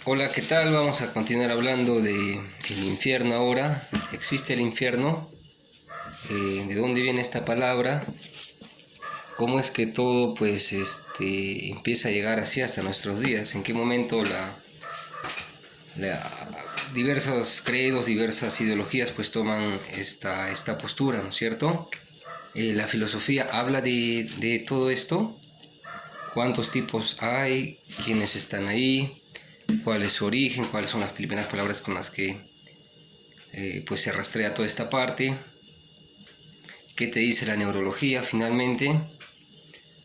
Hola, ¿qué tal? Vamos a continuar hablando de el infierno ahora. ¿Existe el infierno? ¿De dónde viene esta palabra? ¿Cómo es que todo empieza a llegar así hasta nuestros días? ¿En qué momento diversos credos, diversas ideologías pues toman esta postura, ¿no es cierto? La filosofía habla de todo esto. ¿Cuántos tipos hay? ¿Quiénes están ahí? ¿Cuál es su origen? ¿Cuáles son las primeras palabras con las que pues se rastrea toda esta parte? ¿Qué te dice la neurología finalmente?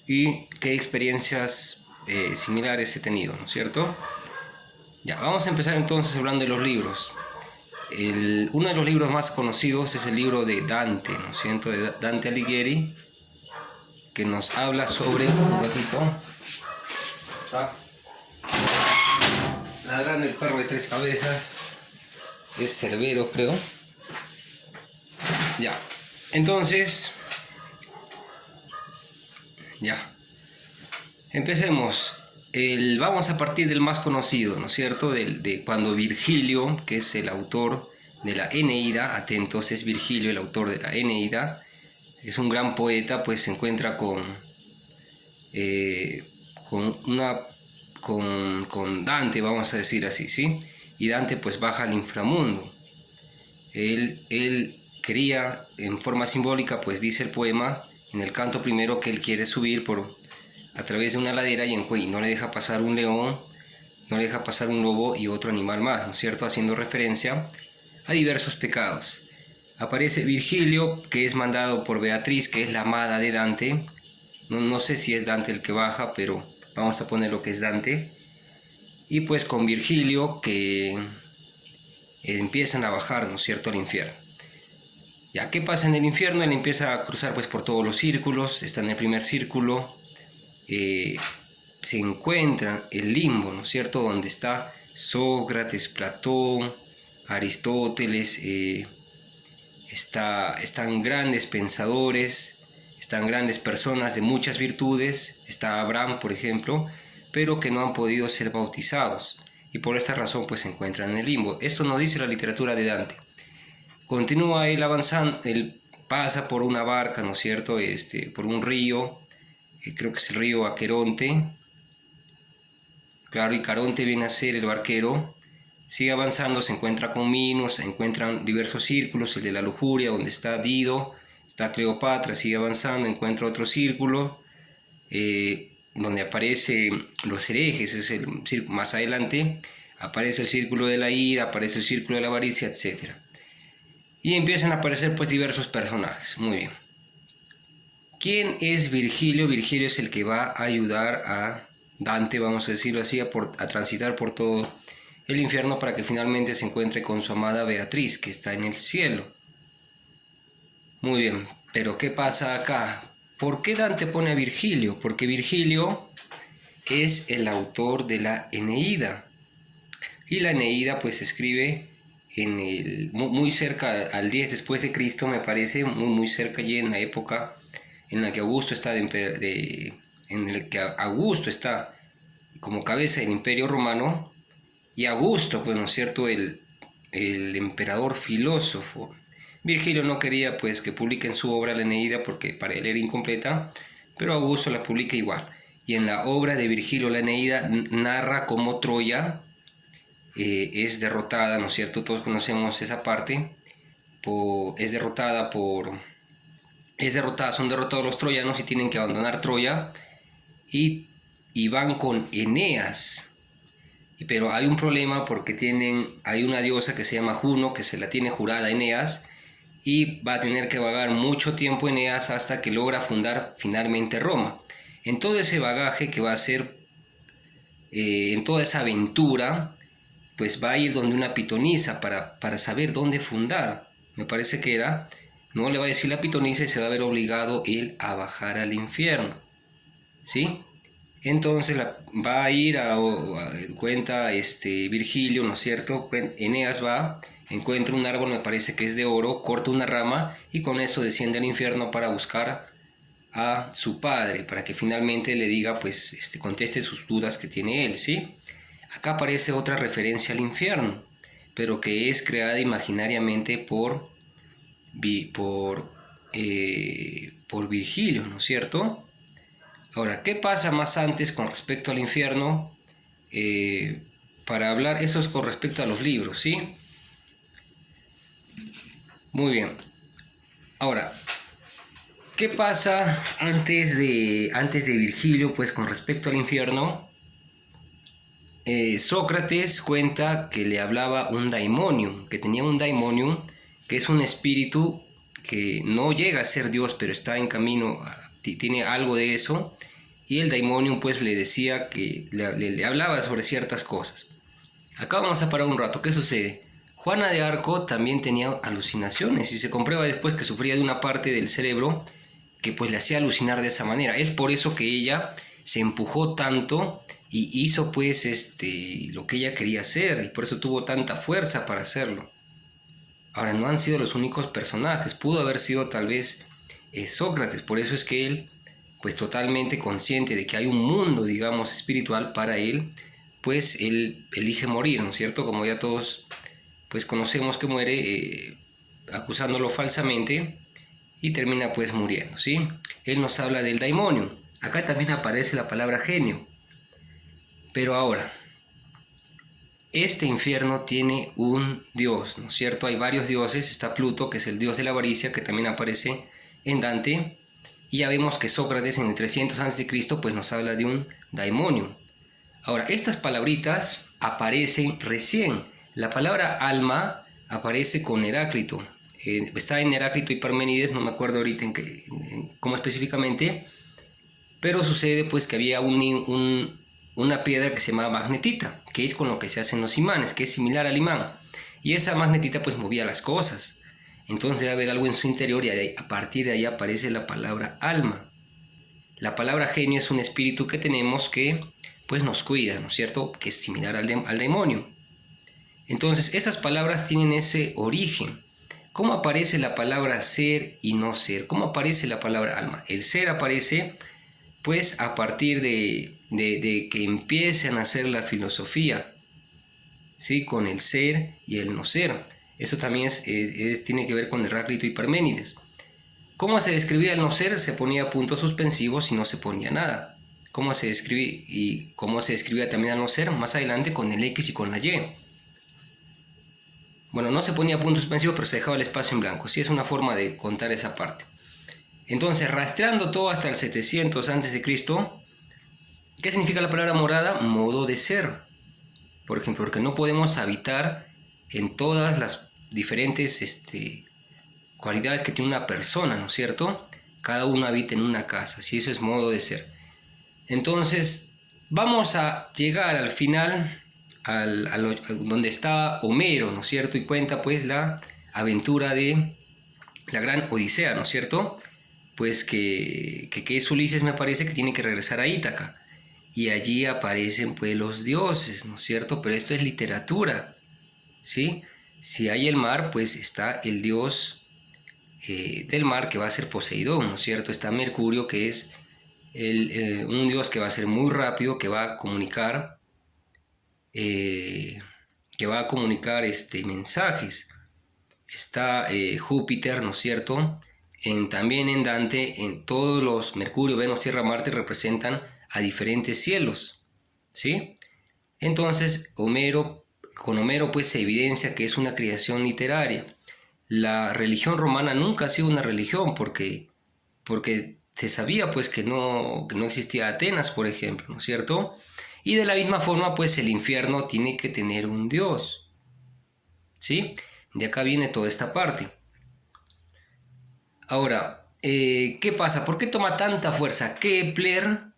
¿Y qué experiencias similares he tenido? ¿No es cierto? Ya, vamos a empezar entonces hablando de los libros. Uno de los libros más conocidos es el libro de Dante, ¿no es cierto? De Dante Alighieri, que nos habla sobre un ratito. ¿Está? Ladrando el perro de tres cabezas. Es Cerbero, creo. Ya. Entonces, ya. Empecemos. Vamos a partir del más conocido, ¿no es cierto? De cuando Virgilio, que es el autor de la Eneida, atentos, es Virgilio el autor de la Eneida, es un gran poeta, pues se encuentra eh, con, una, con Dante, vamos a decir así, ¿sí? Y Dante pues baja al inframundo. Él quería, en forma simbólica, pues dice el poema, en el canto primero, que él quiere subir a través de una ladera y no le deja pasar un león, no le deja pasar un lobo y otro animal más, ¿no es cierto? Haciendo referencia a diversos pecados. Aparece Virgilio, que es mandado por Beatriz, que es la amada de Dante. No sé si es Dante el que baja, pero vamos a poner lo que es Dante. Y pues con Virgilio que empiezan a bajar, ¿no es cierto?, al infierno. Ya, ¿qué pasa en el infierno? Él empieza a cruzar pues por todos los círculos, está en el primer círculo, eh, se encuentra el limbo, ¿no es cierto?, donde está Sócrates, Platón, Aristóteles, están grandes pensadores, están grandes personas de muchas virtudes, está Abraham, por ejemplo, pero que no han podido ser bautizados, y por esta razón pues se encuentran en el limbo. Esto nos dice la literatura de Dante. Continúa él avanzando, él pasa por una barca, ¿no es cierto?, por un río, creo que es el río Aqueronte, claro, y Caronte viene a ser el barquero. Sigue avanzando, se encuentra con Minos, se encuentran diversos círculos, el de la lujuria, donde está Dido, está Cleopatra, sigue avanzando, encuentra otro círculo, donde aparecen los herejes, es el círculo más adelante, aparece el círculo de la ira, aparece el círculo de la avaricia, etc. Y empiezan a aparecer pues diversos personajes. Muy bien. ¿Quién es Virgilio? Virgilio es el que va a ayudar a Dante, vamos a decirlo así, a transitar por todo el infierno para que finalmente se encuentre con su amada Beatriz, que está en el cielo. Muy bien, pero ¿qué pasa acá? ¿Por qué Dante pone a Virgilio? Porque Virgilio es el autor de la Eneida. Y la Eneida pues se escribe muy cerca al 10 después de Cristo, me parece, muy cerca allí en la época en la que Augusto está en el que Augusto está como cabeza del Imperio Romano, y Augusto, pues, ¿no es cierto?, el emperador filósofo. Virgilio no quería pues que publiquen su obra la Eneida porque para él era incompleta, pero Augusto la publica igual. Y en la obra de Virgilio la Eneida narra cómo Troya es derrotada, ¿no es cierto? Todos conocemos esa parte. Son derrotados los troyanos y tienen que abandonar Troya y van con Eneas. Pero hay un problema porque hay una diosa que se llama Juno, que se la tiene jurada a Eneas, y va a tener que vagar mucho tiempo Eneas hasta que logra fundar finalmente Roma. En todo ese bagaje que va a hacer, en toda esa aventura, pues va a ir donde una pitonisa para saber dónde fundar. Me parece que no le va a decir la pitonisa y se va a ver obligado él a bajar al infierno, ¿sí? Entonces va a ir cuenta Virgilio, ¿no es cierto? Eneas va, encuentra un árbol, me parece que es de oro, corta una rama y con eso desciende al infierno para buscar a su padre, para que finalmente le diga, pues, conteste sus dudas que tiene él, ¿sí? Acá aparece otra referencia al infierno, pero que es creada imaginariamente por Virgilio, ¿no es cierto? Ahora, ¿qué pasa más antes con respecto al infierno? Para hablar, eso es con respecto a los libros, ¿sí? Muy bien. Ahora, ¿qué pasa antes de Virgilio, pues con respecto al infierno? Sócrates cuenta que le hablaba un daimonium, que tenía un daimonium, que es un espíritu que no llega a ser Dios, pero está en camino, tiene algo de eso, y el daimonium pues le decía que le hablaba sobre ciertas cosas. Acá vamos a parar un rato. ¿Qué sucede? Juana de Arco también tenía alucinaciones y se comprueba después que sufría de una parte del cerebro que pues le hacía alucinar de esa manera. Es por eso que ella se empujó tanto y hizo pues lo que ella quería hacer, y por eso tuvo tanta fuerza para hacerlo. Ahora, no han sido los únicos personajes, pudo haber sido tal vez Sócrates. Por eso es que él, pues totalmente consciente de que hay un mundo, digamos, espiritual para él, pues él elige morir, ¿no es cierto? Como ya todos pues conocemos que muere acusándolo falsamente, y termina pues muriendo, ¿sí? Él nos habla del daimonium. Acá también aparece la palabra genio. Pero ahora, este infierno tiene un dios, ¿no es cierto? Hay varios dioses. Está Pluto, que es el dios de la avaricia, que también aparece en Dante. Y ya vemos que Sócrates en el 300 a.C. pues nos habla de un daimonium. Ahora, estas palabritas aparecen recién. La palabra alma aparece con Heráclito. Está en Heráclito y Parménides, no me acuerdo ahorita cómo específicamente, pero sucede pues que había una piedra que se llamaba magnetita, que es con lo que se hacen los imanes, que es similar al imán. Y esa magnetita pues movía las cosas. Entonces debe haber algo en su interior, y a partir de ahí aparece la palabra alma. La palabra genio es un espíritu que tenemos que pues nos cuida, ¿no es cierto? Que es similar al demonio. Entonces esas palabras tienen ese origen. ¿Cómo aparece la palabra ser y no ser? ¿Cómo aparece la palabra alma? El ser aparece pues a partir de que empiece a nacer la filosofía, ¿sí? Con el ser y el no ser. Eso también tiene que ver con Heráclito y Parménides. ¿Cómo se describía el no ser? Se ponía puntos suspensivos y no se ponía nada. ¿Cómo se describía? Y cómo se describía también al no ser más adelante con el X y con la Y. Bueno, no se ponía puntos suspensivos, pero se dejaba el espacio en blanco. Sí, es una forma de contar esa parte. Entonces, rastreando todo hasta el 700 a.C., ¿qué significa la palabra morada? Modo de ser. Por ejemplo, porque no podemos habitar en todas las diferentes cualidades que tiene una persona, ¿no es cierto? Cada uno habita en una casa, si eso es modo de ser. Entonces, vamos a llegar al final, donde está Homero, ¿no es cierto? Y cuenta pues la aventura de la gran Odisea, ¿no es cierto? Pues que es Ulises, me parece, que tiene que regresar a Ítaca. Y allí aparecen pues los dioses, ¿no es cierto? Pero esto es literatura, ¿sí? Si hay el mar, pues está el dios del mar, que va a ser Poseidón, ¿no es cierto? Está Mercurio, que es un dios que va a ser muy rápido, que va a comunicar, mensajes. Está Júpiter, ¿no es cierto? También en Dante, en todos los Mercurio, Venus, Tierra, Marte representan a diferentes cielos, ¿sí? Entonces, con Homero pues se evidencia que es una creación literaria. La religión romana nunca ha sido una religión, porque se sabía pues que no existía Atenas, por ejemplo, ¿no es cierto? Y de la misma forma pues el infierno tiene que tener un dios, ¿sí? De acá viene toda esta parte. Ahora, ¿qué pasa? ¿Por qué toma tanta fuerza Kepler,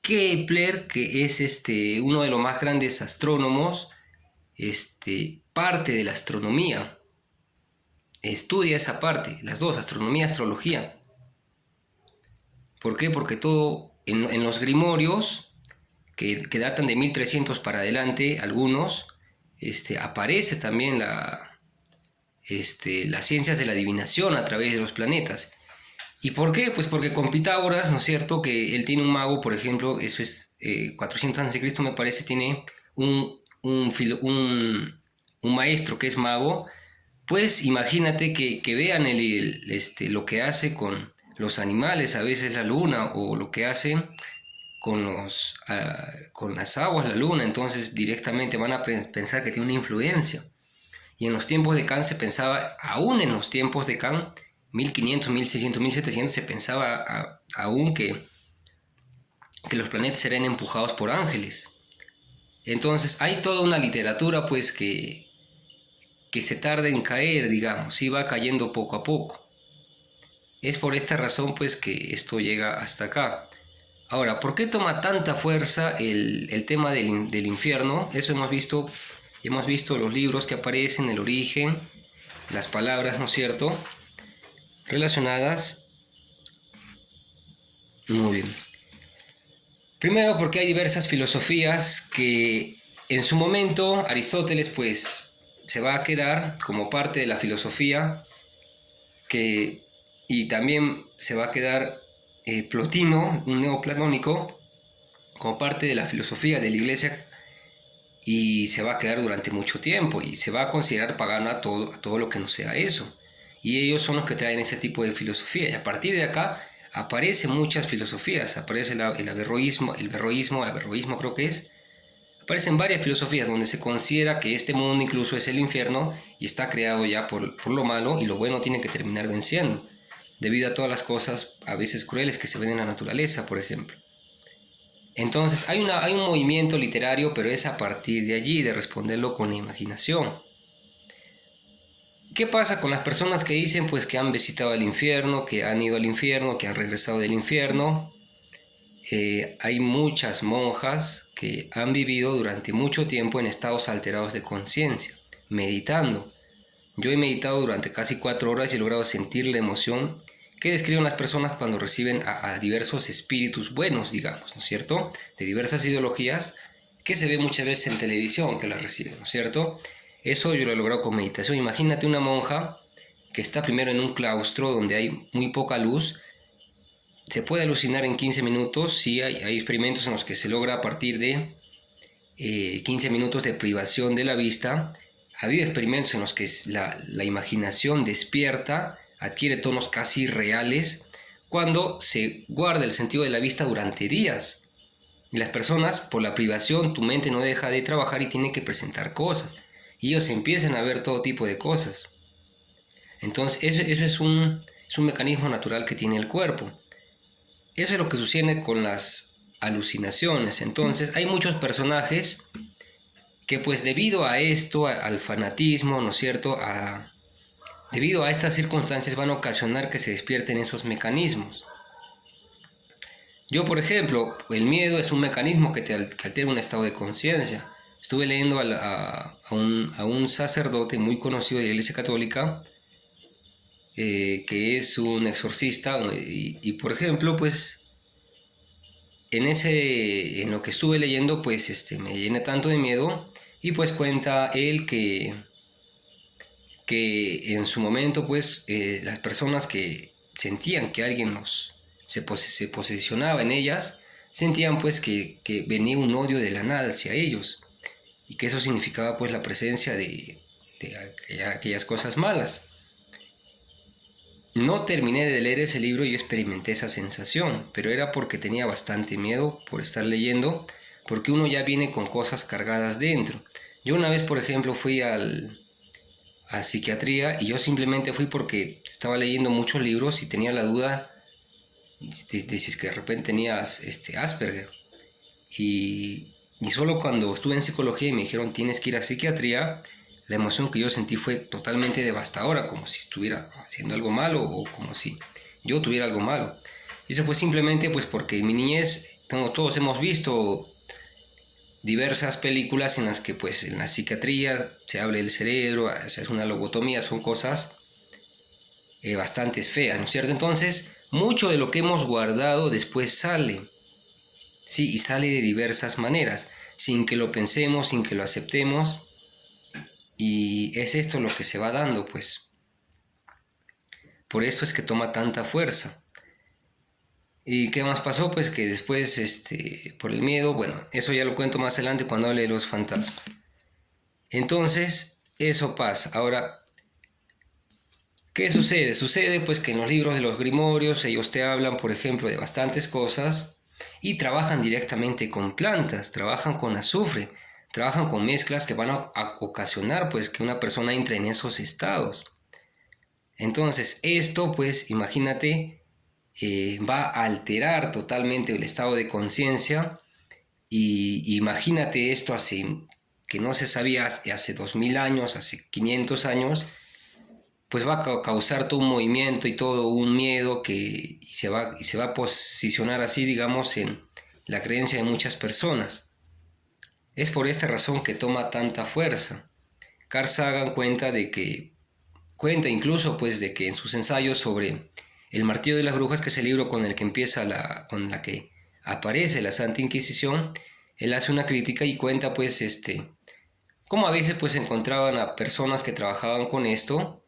que es uno de los más grandes astrónomos, parte de la astronomía? Estudia esa parte, las dos, astronomía y astrología. ¿Por qué? Porque todo en los grimorios, que datan de 1300 para adelante, algunos, aparece también las ciencias de la adivinación a través de los planetas. ¿Y por qué? Pues porque con Pitágoras, ¿no es cierto? Que él tiene un mago, por ejemplo, eso es 400 a.C., me parece, tiene un maestro que es mago, pues imagínate que vean lo que hace con los animales, a veces la luna, o lo que hace con las aguas la luna, entonces directamente van a pensar que tiene una influencia. Y en los tiempos de Kant se pensaba, aún en los tiempos de Kant, 1500, 1600, 1700, se pensaba aún que los planetas serían empujados por ángeles. Entonces hay toda una literatura pues que se tarda en caer, digamos, y va cayendo poco a poco. Es por esta razón pues que esto llega hasta acá. Ahora, ¿por qué toma tanta fuerza el tema del infierno? Eso hemos visto los libros que aparecen, el origen, las palabras, ¿no es cierto?, relacionadas. Muy bien. Primero porque hay diversas filosofías que en su momento Aristóteles pues se va a quedar como parte de la filosofía y también se va a quedar Plotino, un neoplanónico, como parte de la filosofía de la iglesia, y se va a quedar durante mucho tiempo y se va a considerar pagano a todo lo que no sea eso. Y ellos son los que traen ese tipo de filosofía. Y a partir de acá aparecen muchas filosofías. Aparece el averroísmo creo que es. Aparecen varias filosofías donde se considera que este mundo incluso es el infierno y está creado ya por lo malo, y lo bueno tiene que terminar venciendo, debido a todas las cosas a veces crueles que se ven en la naturaleza, por ejemplo. Entonces hay un movimiento literario, pero es a partir de allí, de responderlo con la imaginación. ¿Qué pasa con las personas que dicen pues que han visitado el infierno, que han ido al infierno, que han regresado del infierno? Hay muchas monjas que han vivido durante mucho tiempo en estados alterados de conciencia, meditando. Yo he meditado durante casi 4 horas y he logrado sentir la emoción que describen las personas cuando reciben a diversos espíritus buenos, digamos, ¿no es cierto?, de diversas ideologías, que se ve muchas veces en televisión que las reciben, ¿no es cierto? Eso yo lo he logrado con meditación. Imagínate una monja que está primero en un claustro donde hay muy poca luz. Se puede alucinar en 15 minutos, sí, hay experimentos en los que se logra a partir de 15 minutos de privación de la vista. Ha habido experimentos en los que la imaginación despierta, adquiere tonos casi reales, cuando se guarda el sentido de la vista durante días. Y las personas, por la privación, tu mente no deja de trabajar y tiene que presentar cosas. Y ellos empiezan a ver todo tipo de cosas. Entonces, eso es un mecanismo natural que tiene el cuerpo. Eso es lo que sucede con las alucinaciones. Entonces, hay muchos personajes que pues debido a esto, al fanatismo, ¿no es cierto?, debido a estas circunstancias van a ocasionar que se despierten esos mecanismos. Yo, por ejemplo, el miedo es un mecanismo que altera un estado de conciencia. Estuve leyendo a un sacerdote muy conocido de la Iglesia Católica, que es un exorcista, y por ejemplo, pues en lo que estuve leyendo, pues me llené tanto de miedo, y pues cuenta él que en su momento, pues las personas que sentían que alguien se posesionaba en ellas, sentían pues que venía un odio de la nada hacia ellos, y que eso significaba pues la presencia de aquellas cosas malas. No terminé de leer ese libro y yo experimenté esa sensación, pero era porque tenía bastante miedo por estar leyendo, porque uno ya viene con cosas cargadas dentro. Yo una vez, por ejemplo, fui a psiquiatría, y yo simplemente fui porque estaba leyendo muchos libros y tenía la duda de si es que de repente tenías Asperger. Y solo cuando estuve en psicología y me dijeron tienes que ir a psiquiatría, la emoción que yo sentí fue totalmente devastadora, como si estuviera haciendo algo malo o como si yo tuviera algo malo. Y eso fue simplemente pues porque en mi niñez todos hemos visto diversas películas en las que pues en la psiquiatría se habla del cerebro, se hace una lobotomía, son cosas bastante feas, ¿no es cierto? Entonces, mucho de lo que hemos guardado después sale, sí, y sale de diversas maneras, sin que lo pensemos, sin que lo aceptemos, y es esto lo que se va dando, pues. Por esto es que toma tanta fuerza. ¿Y qué más pasó? Pues que después, por el miedo, bueno, eso ya lo cuento más adelante cuando hable de los fantasmas. Entonces, eso pasa. Ahora, ¿qué sucede? Sucede pues que en los libros de los grimorios ellos te hablan, por ejemplo, de bastantes cosas y trabajan directamente con plantas, trabajan con azufre, trabajan con mezclas que van a ocasionar pues que una persona entre en esos estados. Entonces, esto pues imagínate, va a alterar totalmente el estado de conciencia y imagínate esto hace que no se sabía hace 2000 años, hace 500 años, pues va a causar todo un movimiento y todo un miedo y se va a posicionar así, digamos, en la creencia de muchas personas. Es por esta razón que toma tanta fuerza. Carl Sagan cuenta incluso pues de que en sus ensayos sobre El martillo de las brujas, que es el libro con el que con la que aparece la Santa Inquisición, él hace una crítica y cuenta pues cómo a veces pues encontraban a personas que trabajaban con esto,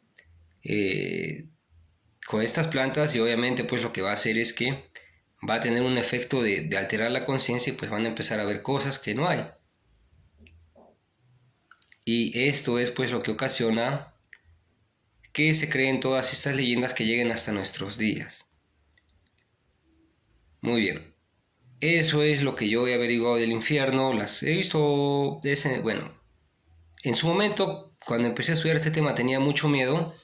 eh, con estas plantas, y obviamente pues lo que va a hacer es que va a tener un efecto de alterar la conciencia y pues van a empezar a ver cosas que no hay. Y esto es pues lo que ocasiona que se creen todas estas leyendas que lleguen hasta nuestros días. Muy bien. Eso es lo que yo he averiguado del infierno. Las he visto, bueno, en su momento, cuando empecé a estudiar este tema tenía mucho miedo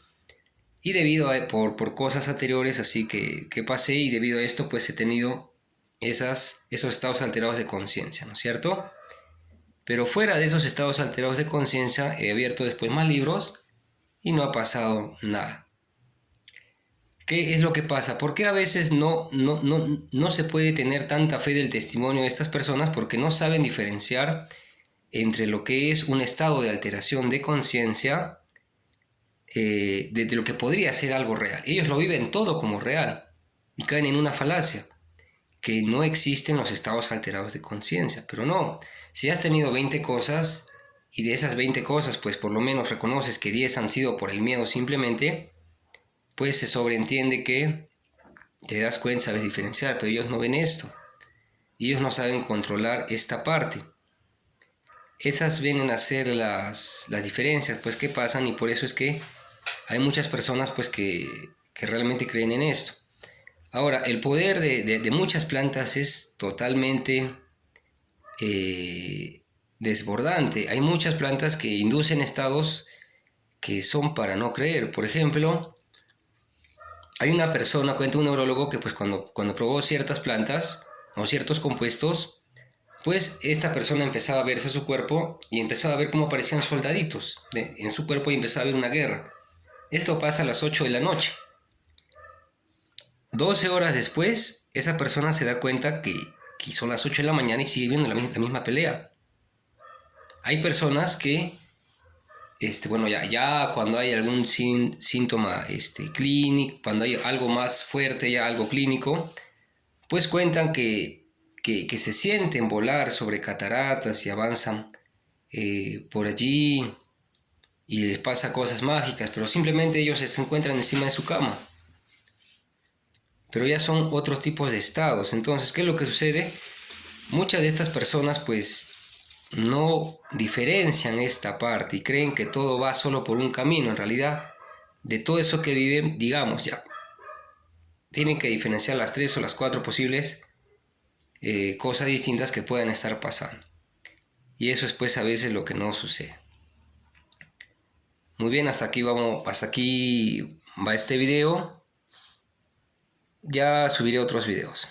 y debido por cosas anteriores así que pasé y debido a esto pues he tenido esos estados alterados de conciencia, ¿no es cierto? Pero fuera de esos estados alterados de conciencia he abierto después más libros y no ha pasado nada. ¿Qué es lo que pasa? ¿Por qué a veces no se puede tener tanta fe del testimonio de estas personas? Porque no saben diferenciar entre lo que es un estado de alteración de conciencia de lo que podría ser algo real. Ellos lo viven todo como real y caen en una falacia, que no existen los estados alterados de conciencia. Pero no, si has tenido 20 cosas y de esas 20 cosas pues por lo menos reconoces que 10 han sido por el miedo simplemente, pues se sobreentiende que te das cuenta, sabes diferenciar, pero ellos no ven esto. Ellos no saben controlar esta parte. Esas vienen a ser las diferencias pues que pasan y por eso es que hay muchas personas pues que realmente creen en esto. Ahora, el poder de muchas plantas es totalmente desbordante. Hay muchas plantas que inducen estados que son para no creer. Por ejemplo, hay una persona, cuenta un neurólogo, que pues cuando probó ciertas plantas o ciertos compuestos, pues esta persona empezaba a verse su cuerpo y empezaba a ver cómo aparecían soldaditos en su cuerpo y empezaba a ver una guerra. Esto pasa a las 8 de la noche. 12 horas después, esa persona se da cuenta que son las 8 de la mañana y sigue viendo la misma pelea. Hay personas que, bueno, ya cuando hay algún síntoma clínico, cuando hay algo más fuerte, ya algo clínico, pues cuentan que se sienten volar sobre cataratas y avanzan por allí y les pasa cosas mágicas, pero simplemente ellos se encuentran encima de su cama. Pero ya son otros tipos de estados. Entonces, ¿qué es lo que sucede? Muchas de estas personas pues no diferencian esta parte y creen que todo va solo por un camino. En realidad, de todo eso que viven, digamos ya, tienen que diferenciar las 3 o las 4 posibles cosas distintas que puedan estar pasando. Y eso es pues a veces lo que no sucede. Muy bien, hasta aquí va este video. Ya subiré otros videos.